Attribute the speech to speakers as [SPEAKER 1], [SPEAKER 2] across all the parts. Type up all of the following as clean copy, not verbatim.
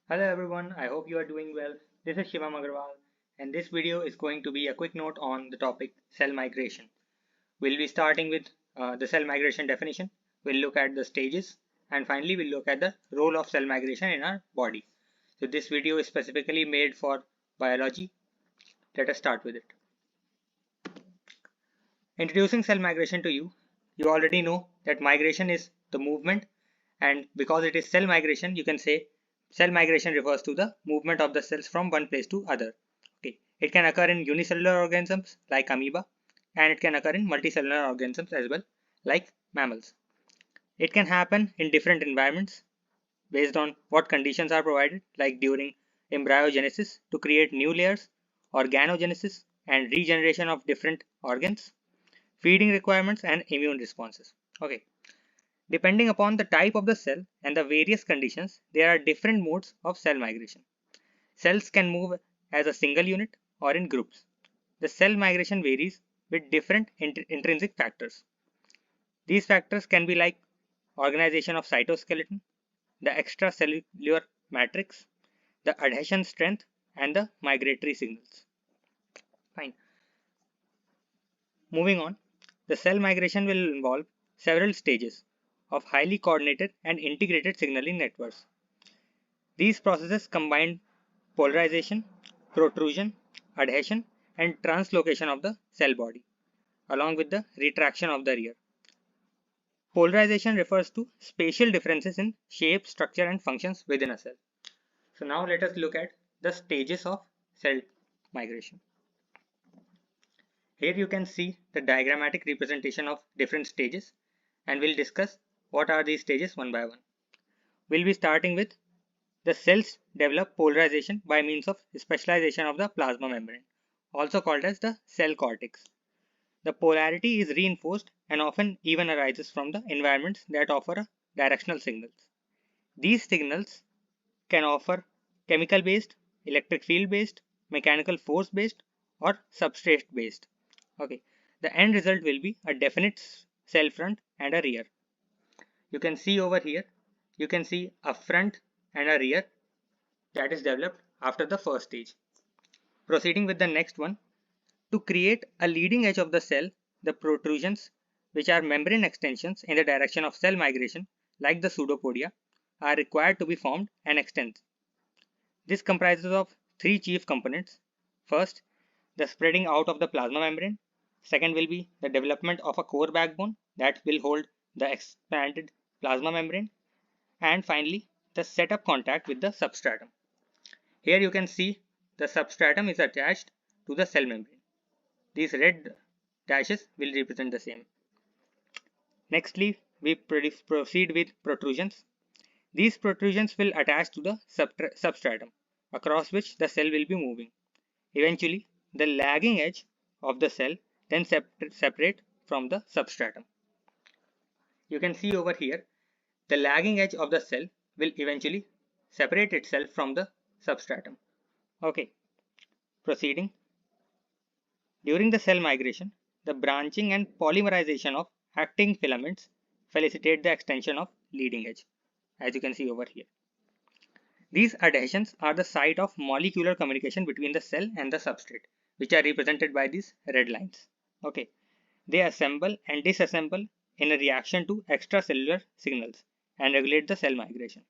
[SPEAKER 1] Hello everyone, I hope you are doing well. This is Shivam Agarwal and this video is going to be a quick note on the topic cell migration. We'll be starting with the cell migration definition, we'll look at the stages, and finally we'll look at the role of cell migration in our body. So this video is specifically made for biology. Let us start with it. Introducing cell migration to you, you already know that migration is the movement, and because it is cell migration, you can say cell migration refers to the movement of the cells from one place to other. Okay, it can occur in unicellular organisms like amoeba, and it can occur in multicellular organisms as well, like mammals. It can happen in different environments based on what conditions are provided, like during embryogenesis to create new layers, organogenesis, and regeneration of different organs, feeding requirements, and immune responses. Okay, depending upon the type of the cell and the various conditions, there are different modes of cell migration. Cells can move as a single unit or in groups. The cell migration varies with different intrinsic factors. These factors can be like organization of cytoskeleton, the extracellular matrix, the adhesion strength, and the migratory signals. Fine. Moving on, the cell migration will involve several stages of highly coordinated and integrated signaling networks. These processes combine polarization, protrusion, adhesion, and translocation of the cell body, along with the retraction of the rear. Polarization refers to spatial differences in shape, structure, and functions within a cell. So now let us look at the stages of cell migration. Here you can see the diagrammatic representation of different stages, and we'll discuss what are these stages one by one. We'll be starting with the cells develop polarization by means of specialization of the plasma membrane, also called as the cell cortex. The polarity is reinforced and often even arises from the environments that offer directional signals. These signals can offer chemical based, electric field based, mechanical force based, or substrate based. Okay, the end result will be a definite cell front and a rear. You can see over here, you can see a front and a rear that is developed after the first stage. Proceeding with the next one, to create a leading edge of the cell, the protrusions, which are membrane extensions in the direction of cell migration, like the pseudopodia, are required to be formed and extended. This comprises of three chief components. First, the spreading out of the plasma membrane. Second will be the development of a core backbone that will hold the expanded plasma membrane. And finally, the setup contact with the substratum. Here you can see the substratum is attached to the cell membrane. These red dashes will represent the same. Nextly, we proceed with protrusions. These protrusions will attach to the substratum, across which the cell will be moving. Eventually, the lagging edge of the cell then separate from the substratum. You can see over here, the lagging edge of the cell will eventually separate itself from the substratum. Okay, proceeding. During the cell migration, the branching and polymerization of actin filaments facilitate the extension of leading edge, as you can see over here. These adhesions are the site of molecular communication between the cell and the substrate, which are represented by these red lines. Okay, they assemble and disassemble in a reaction to extracellular signals and regulate the cell migration.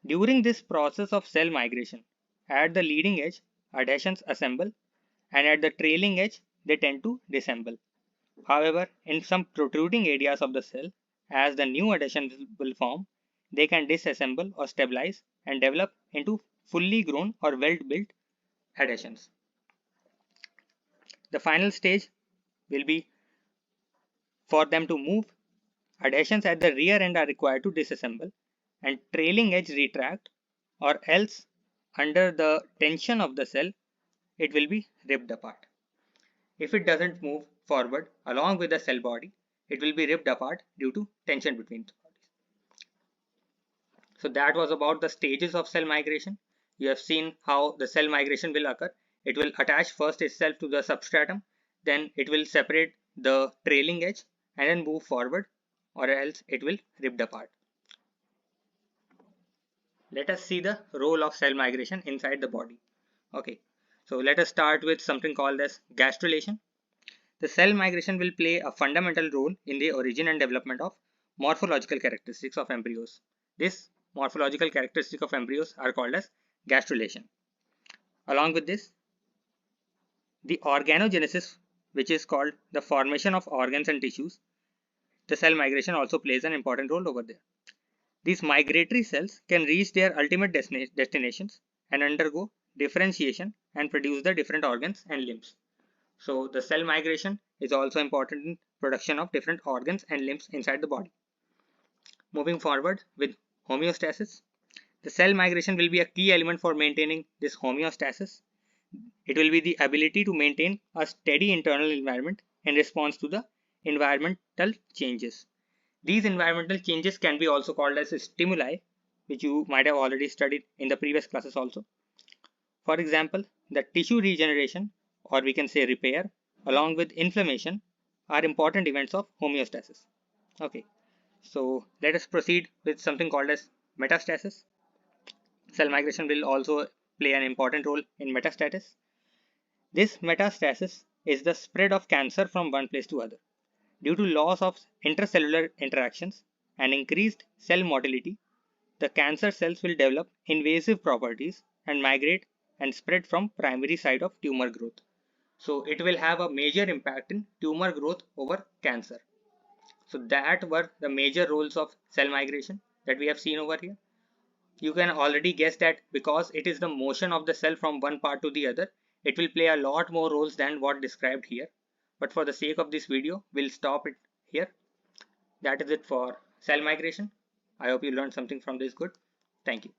[SPEAKER 1] During this process of cell migration, at the leading edge, adhesions assemble, and at the trailing edge, they tend to disassemble. However, in some protruding areas of the cell, as the new adhesions will form, they can disassemble or stabilize and develop into fully grown or well-built adhesions. The final stage will be for them to move. Adhesions at the rear end are required to disassemble and trailing edge retract, or else under the tension of the cell, it will be ripped apart. If it doesn't move forward along with the cell body, it will be ripped apart due to tension between the bodies. So that was about the stages of cell migration. You have seen how the cell migration will occur. It will attach first itself to the substratum, then it will separate the trailing edge and then move forward, or else it will ripped apart. Let us see the role of cell migration inside the body. Okay, so let us start with something called as gastrulation. The cell migration will play a fundamental role in the origin and development of morphological characteristics of embryos. These morphological characteristics of embryos are called as gastrulation. Along with this, the organogenesis, which is called the formation of organs and tissues, the cell migration also plays an important role over there. These migratory cells can reach their ultimate destinations and undergo differentiation and produce the different organs and limbs. So the cell migration is also important in production of different organs and limbs inside the body. Moving forward with homeostasis, the cell migration will be a key element for maintaining this homeostasis. It will be the ability to maintain a steady internal environment in response to the environmental changes. These environmental changes can be also called as stimuli, which you might have already studied in the previous classes also. For example, the tissue regeneration, or we can say repair, along with inflammation are important events of homeostasis. Okay, so let us proceed with something called as metastasis. Cell migration will also play an important role in metastasis. This metastasis is the spread of cancer from one place to other. Due to loss of intercellular interactions and increased cell motility, the cancer cells will develop invasive properties and migrate and spread from primary site of tumor growth. So it will have a major impact in tumor growth over cancer. So that were the major roles of cell migration that we have seen over here. You can already guess that because it is the motion of the cell from one part to the other, it will play a lot more roles than what described here. But for the sake of this video, we'll stop it here. That is it for cell migration. I hope you learned something from this good. Thank you.